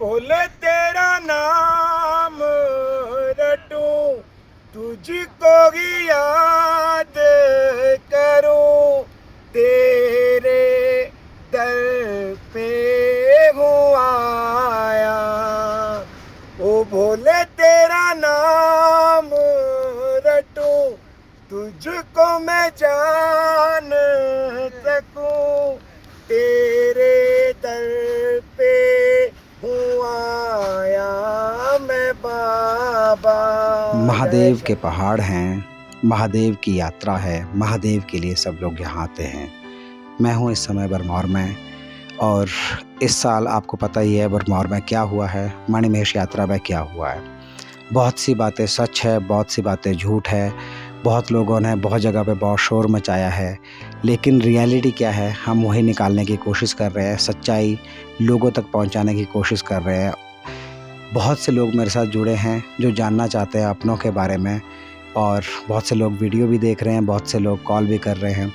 भोले तेरा नाम रटूं, तुझको ही याद करूं, तेरे दर पे हूँ आया। ओ भोले तेरा नाम रटूं, तुझको मैं जान सकूं, तेरे दर पे हूँ आया मैं बाबा। महादेव के पहाड़ हैं, महादेव की यात्रा है, महादेव के लिए सब लोग यहाँ आते हैं। मैं हूँ इस समय बरमौर में और इस साल आपको पता ही है बरमौर में क्या हुआ है, मणिमहेश यात्रा में क्या हुआ है। बहुत सी बातें सच है, बहुत सी बातें झूठ है, बहुत लोगों ने बहुत जगह पे बहुत शोर मचाया है, लेकिन रियलिटी क्या है हम वही निकालने की कोशिश कर रहे हैं। सच्चाई लोगों तक पहुंचाने की कोशिश कर रहे हैं। बहुत से लोग मेरे साथ जुड़े हैं जो जानना चाहते हैं अपनों के बारे में, और बहुत से लोग वीडियो भी देख रहे हैं, बहुत से लोग कॉल भी कर रहे हैं।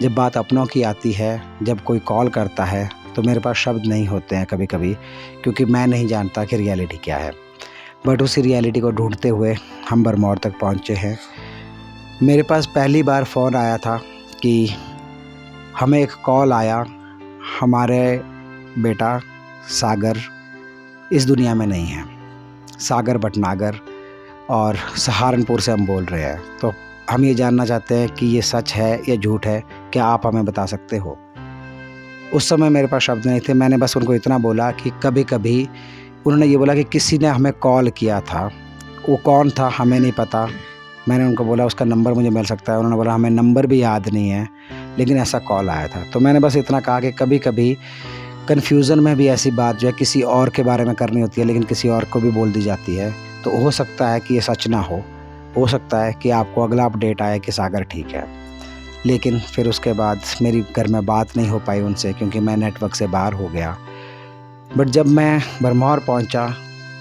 जब बात अपनों की आती है, जब कोई कॉल करता है तो मेरे पास शब्द नहीं होते हैं कभी कभी, क्योंकि मैं नहीं जानता कि रियलिटी क्या है। बट उसी रियलिटी को ढूंढते हुए हम बरमौर तक पहुंचे हैं। मेरे पास पहली बार फ़ोन आया था कि हमें एक कॉल आया, हमारे बेटा सागर इस दुनिया में नहीं है। सागर भटनागर और सहारनपुर से हम बोल रहे हैं। तो हम ये जानना चाहते हैं कि ये सच है या झूठ है, क्या आप हमें बता सकते हो। उस समय मेरे पास शब्द नहीं थे। मैंने बस उनको इतना बोला कि कभी कभी उन्होंने ये बोला कि किसी ने हमें कॉल किया था, वो कौन था हमें नहीं पता। मैंने उनको बोला उसका नंबर मुझे मिल सकता है। उन्होंने बोला हमें नंबर भी याद नहीं है, लेकिन ऐसा कॉल आया था। तो मैंने बस इतना कहा कि कभी कभी कन्फ्यूज़न में भी ऐसी बात जो है किसी और के बारे में करनी होती है, लेकिन किसी और को भी बोल दी जाती है। तो हो सकता है कि ये सच ना हो सकता है कि आपको अगला अपडेट आए कि सागर ठीक है। लेकिन फिर उसके बाद मेरी घर में बात नहीं हो पाई उनसे, क्योंकि मैं नेटवर्क से बाहर हो गया। बट जब मैं बरमौर पहुंचा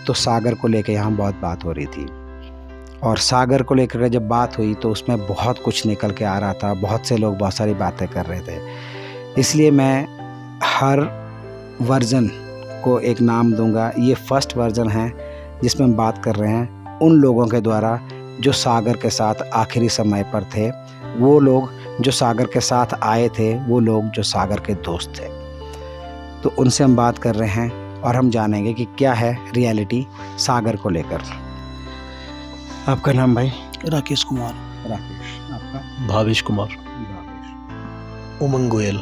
तो सागर को लेकर यहाँ बहुत बात हो रही थी, और सागर को लेकर जब बात हुई तो उसमें बहुत कुछ निकल के आ रहा था। बहुत से लोग बहुत सारी बातें कर रहे थे, इसलिए मैं हर वर्जन को एक नाम दूंगा। ये फर्स्ट वर्जन है जिसमें हम बात कर रहे हैं उन लोगों के द्वारा जो सागर के साथ आखिरी समय पर थे, वो लोग जो सागर के साथ आए थे, वो लोग जो सागर के दोस्त थे। तो उनसे हम बात कर रहे हैं और हम जानेंगे कि क्या है रियलिटी सागर को लेकर। आपका नाम भाई? राकेश कुमार। राकेश। आपका? भावेश कुमार। उमंग गोयल।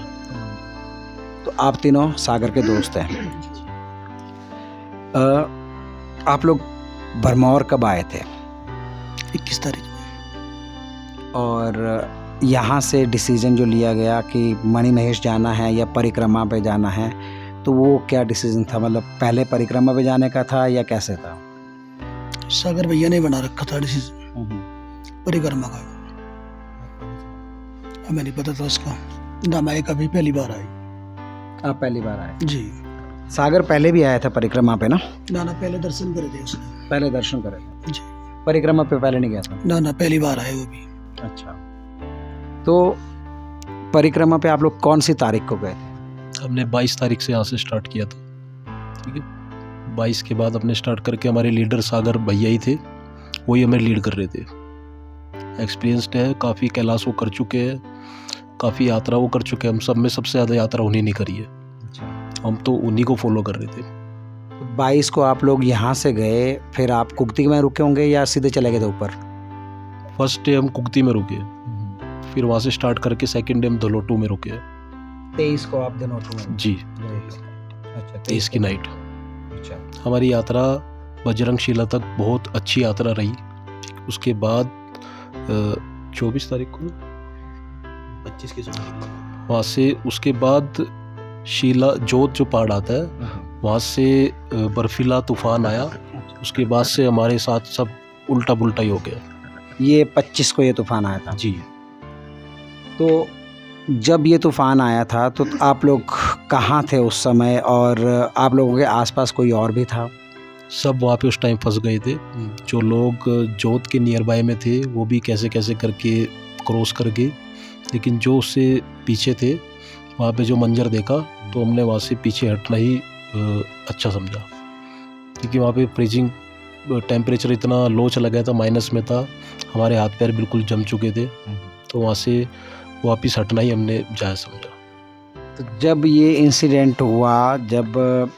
तो आप तीनों सागर के दोस्त हैं। आप लोग बरमौर कब आए थे? 21 तारीख में। और यहाँ से डिसीजन जो लिया गया कि मणिमहेश जाना है या परिक्रमा पे जाना है, तो वो क्या डिसीजन था? मतलब पहले परिक्रमा पे जाने का था या कैसे था? सागर भैया ने बना रखा था डिसीजन परिक्रमा का, हमें नहीं पता था उसका। ना मैं कभी पहली बार आई। आप पहली बार आए? जी। सागर पहले भी आया था परिक्रमा पे ना? ना पहले दर्शन करे थे उसने। पहले दर्शन करे थे जी। परिक्रमा पे पहले नहीं गया था? ना पहली बार आए वो भी। अच्छा, तो परिक्रमा पे आप लोग कौन सी तारीख को गए थे? हमने 22 तारीख से यहाँ से स्टार्ट किया था। ठीक है, 22 के बाद अपने स्टार्ट करके हमारे लीडर सागर भैया ही थे, वही हमें लीड कर रहे थे। एक्सपीरियंसड है, काफ़ी कैलाश वो कर चुके हैं, काफ़ी यात्रा वो कर चुके हैं। हम सब में सबसे ज़्यादा यात्रा उन्हीं ने करी है। हम तो उन्हीं को फॉलो कर रहे थे। 22 को आप लोग यहाँ से गए, फिर आप कुक्ति में रुके होंगे या सीधे चले गए थे ऊपर? फर्स्ट डे हम कुक्ति में रुके, फिर वहाँ से स्टार्ट करके सेकंड डे हम धलोटू में रुके। 23 को आप धनोटू में? जी। अच्छा, 23 की नाइट। अच्छा। हमारी यात्रा बजरंगशिला तक बहुत अच्छी यात्रा रही। उसके बाद 24 तारीख को 25 की वहाँ से, उसके बाद शीला जोत जो पहाड़ आता है, वहाँ से बर्फीला तूफान आया। उसके बाद से हमारे साथ सब उल्टा पुल्टा ही हो गया। ये 25 को ये तूफान आया था? जी। तो जब ये तूफान आया था तो आप लोग कहाँ थे उस समय, और आप लोगों के आसपास कोई और भी था? सब वहाँ पे उस टाइम फंस गए थे। जो लोग जोत के नियर बाय में थे वो भी कैसे कैसे करके क्रॉस कर गए, लेकिन जो उससे पीछे थे वहाँ पे जो मंजर देखा तो हमने वहाँ से पीछे हटना ही अच्छा समझा। क्योंकि वहाँ पे फ्रीजिंग टेम्परेचर इतना लो चला गया था, माइनस में था, हमारे हाथ पैर बिल्कुल जम चुके थे। तो वहाँ से वापस हटना ही हमने जायज़ समझा। तो जब ये इंसिडेंट हुआ, जब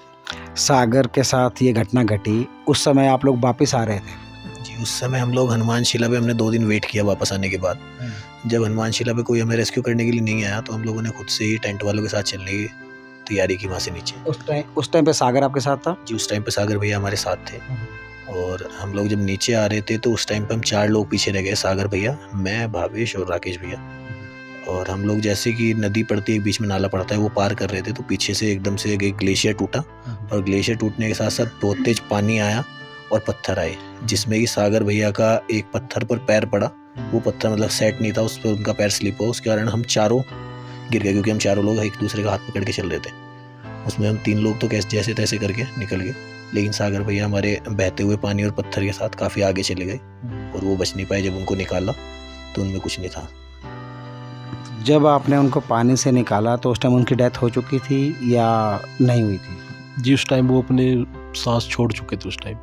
सागर के साथ ये घटना घटी, उस समय आप लोग वापस आ रहे थे? जी, उस समय हम लोग हनुमान शिला पे हमने 2 दिन वेट किया वापस आने के बाद। जब हनुमान शिला पे कोई हमें रेस्क्यू करने के लिए नहीं आया तो हम लोगों ने खुद से ही टेंट वालों के साथ चलने की तैयारी की वहाँ से नीचे। उस टाइम पे सागर आपके साथ था? जी, उस टाइम पे सागर भैया हमारे साथ थे। और हम लोग जब नीचे आ रहे थे तो उस टाइम पे हम 4 लोग पीछे रह गए, सागर भैया, मैं, भावेश और राकेश भैया। और हम लोग जैसे कि नदी पड़ती है, बीच में नाला पड़ता है, वो पार कर रहे थे तो पीछे से एकदम से एक ग्लेशियर टूटा। और ग्लेशियर टूटने के साथ साथ बहुत तेज पानी आया और पत्थर आए, जिसमें कि सागर भैया का एक पत्थर पर पैर पड़ा। वो पत्थर मतलब सेट नहीं था, उस पर उनका पैर स्लिप हुआ, उसके कारण हम चारों गिर गए, क्योंकि हम चारों लोग एक दूसरे का हाथ पकड़ के चल रहे थे। उसमें हम 3 लोग तो कैसे जैसे तैसे करके निकल गए, लेकिन सागर भैया हमारे बहते हुए पानी और पत्थर के साथ काफ़ी आगे चले गए और वो बच नहीं पाए। जब उनको निकाला तो उनमें कुछ नहीं था। जब आपने उनको पानी से निकाला तो उस टाइम उनकी डेथ हो चुकी थी या नहीं हुई थी? जी, उस टाइम वो अपने सांस छोड़ चुके थे उस टाइम।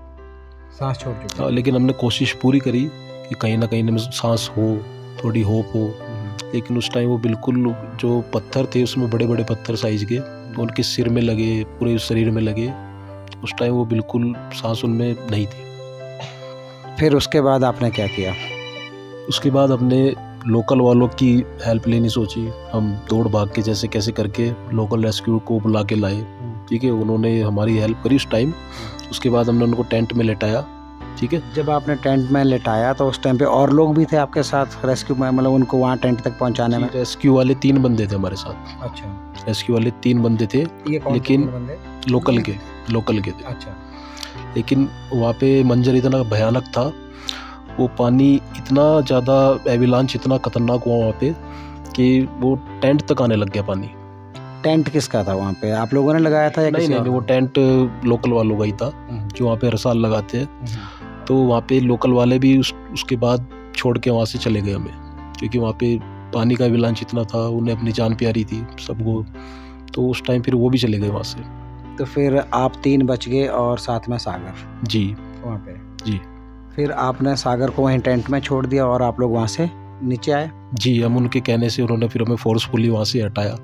सांस छोड़ चुके हाँ, लेकिन हमने कोशिश पूरी करी कि कहीं ना कहीं इनमें सांस हो, थोड़ी होप हो, लेकिन उस टाइम वो बिल्कुल, जो पत्थर थे उसमें बड़े बड़े पत्थर साइज के, तो उनके सिर में लगे, पूरे शरीर में लगे, तो उस टाइम वो बिल्कुल सांस उनमें नहीं थी। फिर उसके बाद आपने क्या किया? उसके बाद हमने लोकल वालों की हेल्प लेनी सोची। हम दौड़ भाग के जैसे कैसे करके लोकल रेस्क्यू को बुला के लाए, ठीक है, उन्होंने हमारी हेल्प करी उस टाइम। उसके बाद हमने उनको टेंट में लेटाया, ठीक है। जब आपने टेंट में लेटाया तो उस टाइम पे और लोग भी थे आपके साथ रेस्क्यू में, मतलब उनको वहाँ टेंट तक पहुँचाने में? रेस्क्यू वाले 3 बंदे थे हमारे साथ। अच्छा, रेस्क्यू वाले 3 बंदे थे, ये कौन लेकिन थे बंदे? लोकल के थे। अच्छा, लेकिन वहाँ पे मंजर इतना भयानक था, वो पानी इतना ज़्यादा, एविलांच इतना खतरनाक हुआ वहाँ पे कि वो टेंट तक आने लग गया पानी। टेंट किसका था वहाँ पे? आप लोगों ने लगाया था या नहीं किसी नहीं, और? वो टेंट लोकल वालों का ही था, जो वहाँ पे हर साल लगाते हैं। तो वहाँ पे लोकल वाले भी उसके बाद छोड़ के वहाँ से चले गए हमें, क्योंकि वहाँ पे पानी का एविलांच इतना था, उन्हें अपनी जान प्यारी थी सबको, तो उस टाइम फिर वो भी चले गए वहाँ से। तो फिर आप 3 बच गए और साथ में सागर जी वहाँ पे? जी फिर आपने सागर को वहीं टेंट में छोड़ दिया और आप लोग वहाँ से नीचे आए? जी, हम उनके कहने से उन्होंने फिर हमें फोर्सफुली वहाँ से हटाया,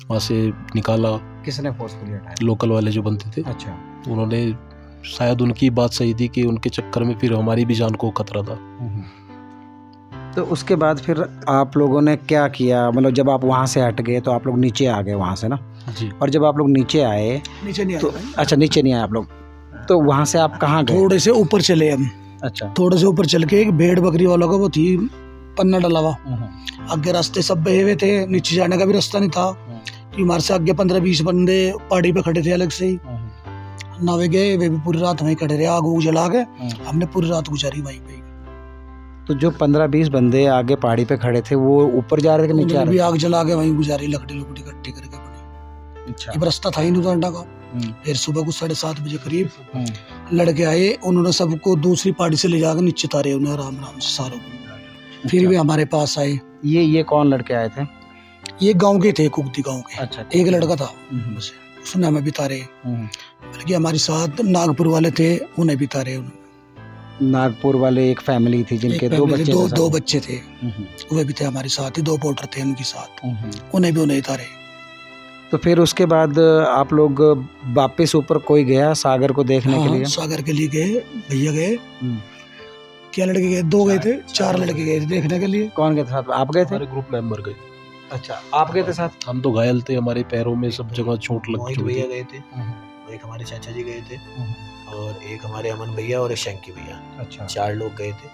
वहाँ से निकाला। किसने फोर्सफुली हटाया? लोकल वाले जो बंदे थे, अच्छा, उन्होंने, शायद उनकी बात सही थी कि उनके चक्कर में फिर हमारी भी जान को खतरा था। तो उसके बाद फिर आप लोगों ने क्या किया? मतलब जब आप वहाँ से हट गए तो आप लोग नीचे आ गए वहाँ से ना? जी, और जब आप लोग नीचे आए नीचे नहीं तो, आए, अच्छा नीचे नहीं आए आप लोग, तो वहाँ से आप कहाँ गए? थोड़े से ऊपर चले हम। अच्छा, थोड़े से ऊपर चल के एक भेड़ बकरी वालों का वो थी पन्ना डला हुआ, आगे रास्ते सब बहे हुए थे, नीचे जाने का भी रास्ता नहीं था, कि हमारे से आगे 15-20 बंदे पहाड़ी पे खड़े थे अलग से ही। नावे गए, वे भी पूरी रात वहीं खड़े रहे, आग उग जला के हमने पूरी रात गुजारी वहीं पे। तो जो 15-20 बंदे आगे पहाड़ी पे खड़े थे वो ऊपर जा रहे थे कि नीचे आ उन्होंने भी रहे आग जला के वहीं गुजारी, लकड़ी लुकड़ी इकट्ठी करके बनी। थे? अच्छा, अब रास्ता था ही नहीं उतारने का। फिर सुबह को 7:30 बजे करीब लड़के आए, उन्होंने सबको दूसरी पहाड़ी से ले जाकर नीचे उतारे, उन्हें आराम आराम से सारों को। फिर भी हमारे पास आए। ये कौन लड़के आए थे? ये गांव के थे, कुगती गांव के। अच्छा, एक लड़का था बस, उसने हमें भी तारे। बल्कि हमारे साथ नागपुर वाले थे, उन्हें भी तारे। नागपुर वाले एक फैमिली थी जिनके 2 बच्चे थे? दो बच्चे थे, वे भी थे हमारे साथ ही, 2 पोर्टर थे उनके साथ, उन्हें भी उन्हें तारे। तो फिर उसके बाद आप लोग वापस ऊपर कोई गया सागर को देखने के लिए? सागर के लिए गए, भैया गए। क्या लड़के गए? 2 गए थे, 4 लड़के गए थे देखने के लिए। कौन गए थे साथ? आप गए थे? हमारे ग्रुप मेंबर गए। अच्छा, आप गए थे साथ? हम तो घायल थे, हमारे पैरों में सब जगह चोट लग मोहित चुकी भैया थी। गए थे, एक हमारे चाचा जी गए थे, और एक हमारे अमन भैया और एक शंकी भैया, अच्छा, 4 लोग गए थे।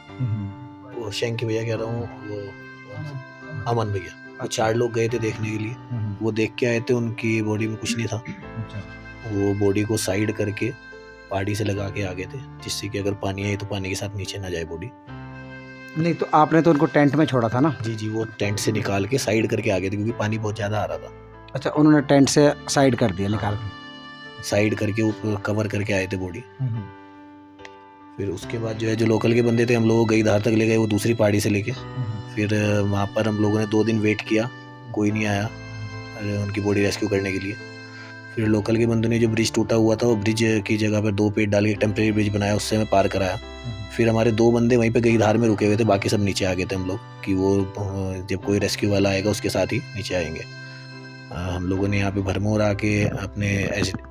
वो शंकी भैया कह रहा हूँ, वो अमन भैया, वो 4 लोग गए थे देखने के लिए। वो देख के आए थे, उनकी बॉडी में कुछ नहीं था, वो बॉडी को साइड करके पहाड़ी से लगा के आ गए थे, जिससे कि अगर पानी आए तो पानी के साथ नीचे ना जाए बॉडी। नहीं तो आपने तो उनको टेंट में छोड़ा था ना? जी जी, वो टेंट से निकाल के साइड करके आ गए थे, क्योंकि पानी बहुत ज़्यादा आ रहा था। अच्छा, उन्होंने टेंट से साइड कर दिया, निकाल के साइड करके ऊपर कवर करके आए थे बॉडी। फिर उसके बाद जो है, जो लोकल के बंदे थे, हम लोग गई धार तक ले गए, वो दूसरी पहाड़ी से लेके। फिर वहाँ पर हम लोगों ने 2 दिन वेट किया, कोई नहीं आया उनकी बॉडी रेस्क्यू करने के लिए। फिर लोकल के बंदों ने जो ब्रिज टूटा हुआ था वो ब्रिज की जगह पर 2 पेड़ डाल के टेम्परेरी ब्रिज बनाया, उससे हमें पार कराया। फिर हमारे 2 बंदे वहीं पे गई धार में रुके हुए थे, बाकी सब नीचे आ गए थे हम लोग कि वो जब कोई रेस्क्यू वाला आएगा उसके साथ ही नीचे आएंगे। हम लोगों ने यहाँ पे भरमौर आके अपने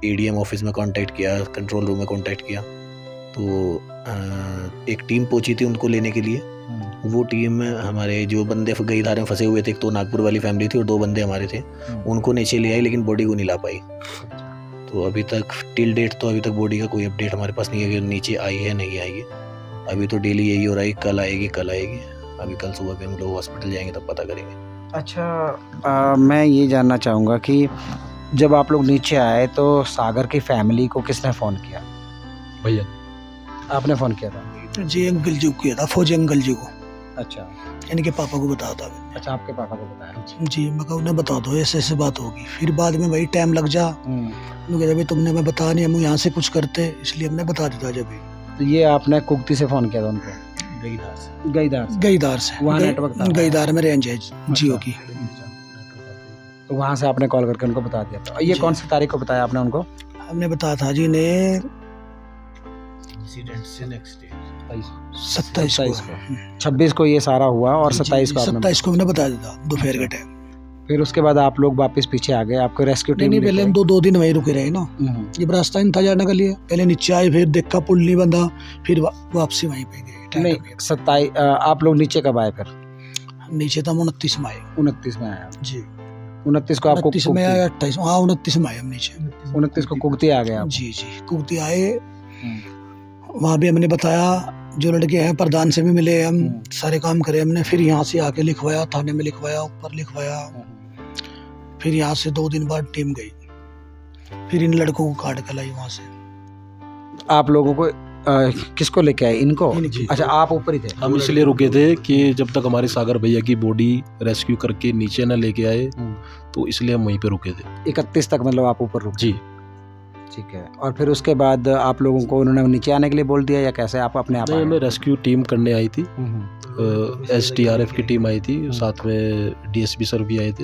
ADM ऑफिस में कांटेक्ट किया, कंट्रोल रूम में कांटेक्ट किया, तो एक टीम पहुंची थी उनको लेने के लिए। वो टीम हमारे जो बंदे गई धार में फंसे हुए थे, एक तो नागपुर वाली फैमिली थी और 2 बंदे हमारे थे, उनको नीचे ले आई लेकिन बॉडी को नहीं ला पाई। तो अभी तक टिल डेट तो अभी तक बॉडी का कोई अपडेट हमारे पास नहीं है कि नीचे आई है नहीं आई है। अभी तो डेली यही हो रहा है, कल आएगी कल आएगी। अभी कल सुबह पे हम लोग हॉस्पिटल जाएंगे तब पता करेंगे। अच्छा, मैं ये जानना चाहूँगा कि जब आप लोग नीचे आए तो सागर की फैमिली को किसने फ़ोन किया? भैया आपने फ़ोन किया था? जी अंकल जी को किया था, फौजी अंकल जी को, अच्छा यानी कि पापा को बताया था। अच्छा, आपके पापा को बताया? जी, मैं कहा उन्हें बता दो ऐसे ऐसे बात होगी। फिर बाद में वही टाइम लग जा, उन्होंने कहा भाई तुमने मैं बता नहीं, हम यहाँ से कुछ करते इसलिए हमने बता दिया। जब तो ये आपने कुगती से फ़ोन किया था उनको? गईदार से वहाँ नेटवर्क था? गईदार में रेंज है जियो की। तो वहाँ से आपने कॉल करके उनको बता दिया था। ये कौन सी तारीख को बताया आपने उनको? हमने बताया था जी ने इंसिडेंट से नेक्स्ट डे 27 को। 26 को ये सारा हुआ और 27 को आपने 27 को हमने बता दिया दोपहर के टाइम। फिर उसके बाद आप लोग वापस पीछे आ गए, आपको रेस्क्यू टीम? नहीं, पहले हम 2 दिन वहीं रुके रहे ना, ये रास्ता नहीं था जाने के लिए। पहले नीचे आए, फिर देखा पुल नहीं बंधा, फिर वापसी वहीं पे गए। नहीं, 27 आप लोग नीचे कब आए? फिर नीचे तो हम 29 में आए। 29 में आया जी, 29 को आपको 29 में आया, 28 हाँ 29 में आए हम नीचे। 29 को कुगती आ गए आप? जी, कुगती आए। वहाँ भी हमने बताया, जो लड़के हैं प्रधान से भी मिले, हम सारे काम करे हमने। फिर यहाँ से आके लिखवाया, थाने में लिखवाया, ऊपर लिखवाया। फिर यहाँ से 2 दिन बाद टीम गई, फिर इन लड़कों को काट कर लाई वहाँ से। आप लोगों को किसको लेके आए? इनको? अच्छा, आप ऊपर ही थे? हम इसलिए रुके थे कि जब तक हमारे सागर भैया की बॉडी रेस्क्यू करके नीचे न लेके आए, तो इसलिए हम वहीं पे रुके थे। 31 तक मतलब आप ऊपर रुके? जी, ठीक है। और फिर उसके बाद आप लोगों को उन्होंने नीचे आने के लिए बोल दिया या कैसे आप अपने आप? हमें रेस्क्यू टीम करने आई थी, SDRF की टीम आई थी, साथ में DSP सर भी आए थे,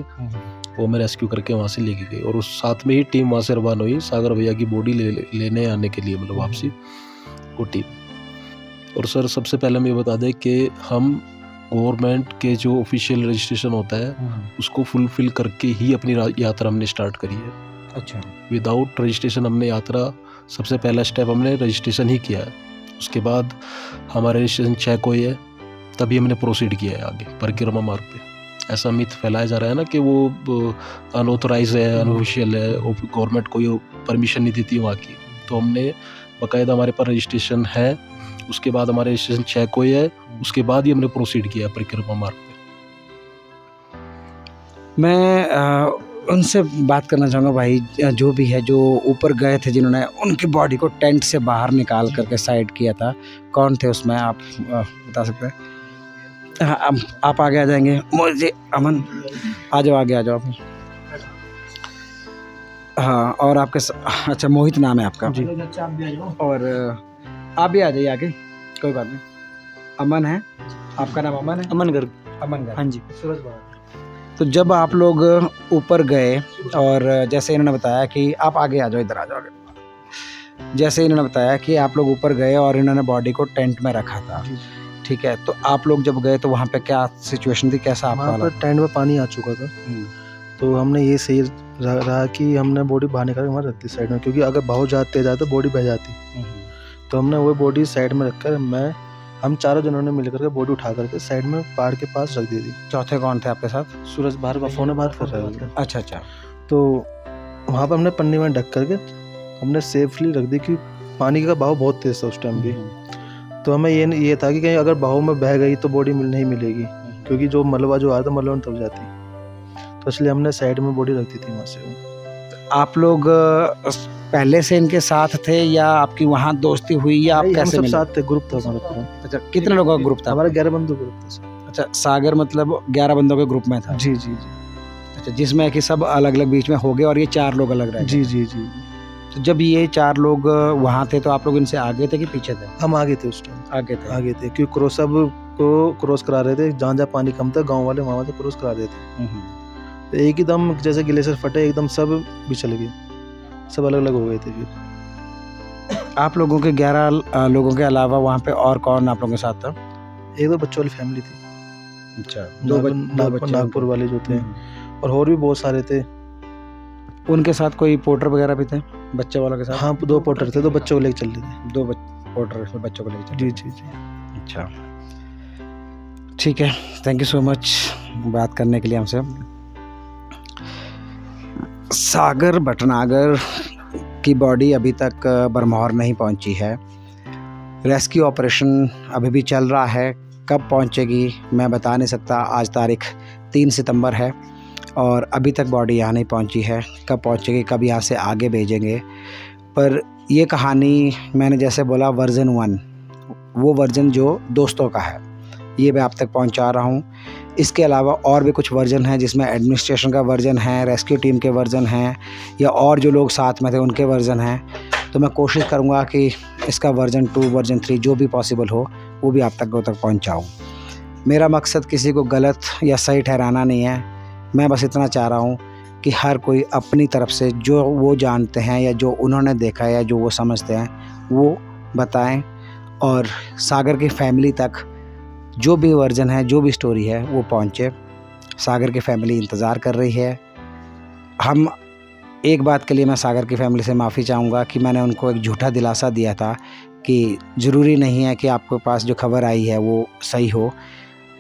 वो हमें रेस्क्यू करके वहाँ से लेके गए। और उस साथ में ही टीम वहाँ से रवाना हुई सागर भैया की बॉडी लेने आने के लिए, मतलब वापसी वो टीम। और सर सबसे पहले हम ये बता दें कि हम गवर्नमेंट के जो ऑफिशियल रजिस्ट्रेशन होता है उसको फुलफिल करके ही अपनी यात्रा हमने स्टार्ट करी है। अच्छा, विदाउट रजिस्ट्रेशन हमने यात्रा, सबसे पहला स्टेप हमने रजिस्ट्रेशन ही किया है। उसके बाद हमारा रजिस्ट्रेशन चेक हुई है, तभी हमने प्रोसीड किया है आगे परिक्रमा मार्ग पे। ऐसा मिथ फैलाया जा रहा है ना कि वो अनऑथोराइज है, अनऑफिशियल है, गवर्नमेंट कोई परमिशन नहीं देती वहाँ की। तो हमने बाकायदा, हमारे पास रजिस्ट्रेशन है, उसके बाद हमारा रजिस्ट्रेशन चेक हुई है, उसके बाद ही हमने प्रोसीड किया परिक्रमा मार्ग पे। मैं उनसे बात करना चाहूँगा भाई, जो भी है, जो ऊपर गए थे, जिन्होंने उनकी बॉडी को टेंट से बाहर निकाल करके साइड किया था, कौन थे उसमें? आप बता सकते हैं? हाँ, आप आगे आ जाएंगे। मुझे अमन, आ जाओ आगे, आ जाओ आप। हाँ, और आपके अच्छा मोहित नाम है आपका? जी। और आप भी आ जाइए आगे, कोई बात नहीं। अमन है आपका नाम? अमन है? अमन गर्ग। अमन गर्ग, हाँ जी। सूरज बाबा। तो जब आप लोग ऊपर गए और जैसे इन्होंने बताया कि आप आगे आ जाओ, इधर आ जाओ आगे। जैसे इन्होंने बताया कि आप लोग ऊपर गए और इन्होंने बॉडी को टेंट में रखा था, ठीक है, तो आप लोग जब गए तो वहाँ पे क्या सिचुएशन थी, कैसा आपका? वहाँ पर टेंट में पानी आ चुका था, तो हमने ये सही रहा कि हमने बॉडी बाहर निकाल वहाँ रख दी साइड में, क्योंकि अगर बहुत जाते जाए तो बॉडी बह जाती। तो हमने वो बॉडी साइड में रखकर हम चारों जनों ने मिलकर के बॉडी उठा करके साइड में पहाड़ के पास रख दी थी। चौथे कौन थे आपके साथ? सूरज बाहर का फ़ोन बाहर कर रहा था। अच्छा अच्छा। तो वहाँ पर हमने पन्नी में ढक करके हमने सेफली रख दी, कि पानी का बहाव बहुत तेज था उस टाइम भी। तो हमें ये था कि कहीं अगर बहाव में बह गई तो बॉडी नहीं मिलेगी, क्योंकि जो मलबा जो आया था मलबा में तब जाती, तो इसलिए हमने साइड में बॉडी रख दी थी वहाँ से। आप लोग पहले से इनके साथ थे या आपकी वहाँ दोस्ती हुई या आप कैसे मिले? साथ थे, ग्रुप था हमारा पूरा। अच्छा, कितने लोगों का ग्रुप था? हमारा 11 बंदों ग्रुप था। अच्छा, सागर मतलब 11 बंदों के ग्रुप में था? जी जी जी। अच्छा, जिसमें कि सब अलग अलग बीच में हो गए और ये 4 लोग अलग रहे? जी जी जी। तो जब ये 4 लोग वहाँ थे तो आप लोग इनसे आगे थे कि पीछे थे? हम आगे थे उस टाइम। आगे थे, क्योंकि क्रॉस सब को क्रॉस करा रहे थे, जहाँ जहाँ पानी कम था गाँव वाले वहाँ से क्रॉस करा रहे थे। तो एक ही दम जैसे ग्लेशियर फटे, एकदम सब भी चले गए। सब अलग अलग हो गए थे फिर। आप लोगों के 11 लोगों के अलावा वहाँ पे और कौन आप लोगों के साथ था? एक तो बच्चों वाली फैमिली थी, अच्छा, नागपुर वाले जो थे, और भी बहुत सारे थे। उनके साथ कोई पोर्टर वगैरह भी थे बच्चे वालों के साथ? हाँ 2 पोर्टर थे, 2 बच्चों को लेकर चल रहे थे। 2 पोर्टर बच्चों को लेकर जी जी जी। अच्छा, ठीक है, थैंक यू सो मच बात करने के लिए हमसे। सागर भटनागर की बॉडी अभी तक बरमौर नहीं पहुंची है। रेस्क्यू ऑपरेशन अभी भी चल रहा है, कब पहुंचेगी मैं बता नहीं सकता। आज तारीख 3 सितंबर है और अभी तक बॉडी यहाँ नहीं पहुंची है। कब पहुंचेगी, कब यहाँ से आगे भेजेंगे। पर ये कहानी मैंने जैसे बोला वर्जन 1, वो वर्जन जो दोस्तों का है, ये मैं आप तक पहुंचा रहा हूँ। इसके अलावा और भी कुछ वर्जन हैं जिसमें एडमिनिस्ट्रेशन का वर्जन है, रेस्क्यू टीम के वर्जन हैं, या और जो लोग साथ में थे उनके वर्जन हैं। तो मैं कोशिश करूँगा कि इसका वर्जन 2, वर्जन 3 जो भी पॉसिबल हो वो भी आप तक पहुँचाऊँ। मेरा मकसद किसी को गलत या सही ठहराना नहीं है। मैं बस इतना चाह रहा हूँ कि हर कोई अपनी तरफ से जो वो जानते हैं या जो उन्होंने देखा है या जो वो समझते हैं वो बताएं, और सागर की फैमिली तक जो भी वर्जन है, जो भी स्टोरी है वो पहुँचे। सागर की फैमिली इंतज़ार कर रही है। हम एक बात के लिए मैं सागर की फैमिली से माफ़ी चाहूँगा कि मैंने उनको एक झूठा दिलासा दिया था कि ज़रूरी नहीं है कि आपके पास जो खबर आई है वो सही हो।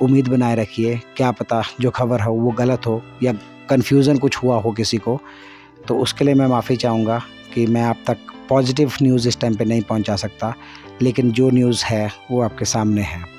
उम्मीद बनाए रखिए, क्या पता जो खबर हो वो गलत हो या कन्फ्यूज़न कुछ हुआ हो किसी को। तो उसके लिए मैं माफ़ी चाहूँगा कि मैं आप तक पॉजिटिव न्यूज़ इस टाइम पे नहीं पहुँचा सकता, लेकिन जो न्यूज़ है वो आपके सामने है।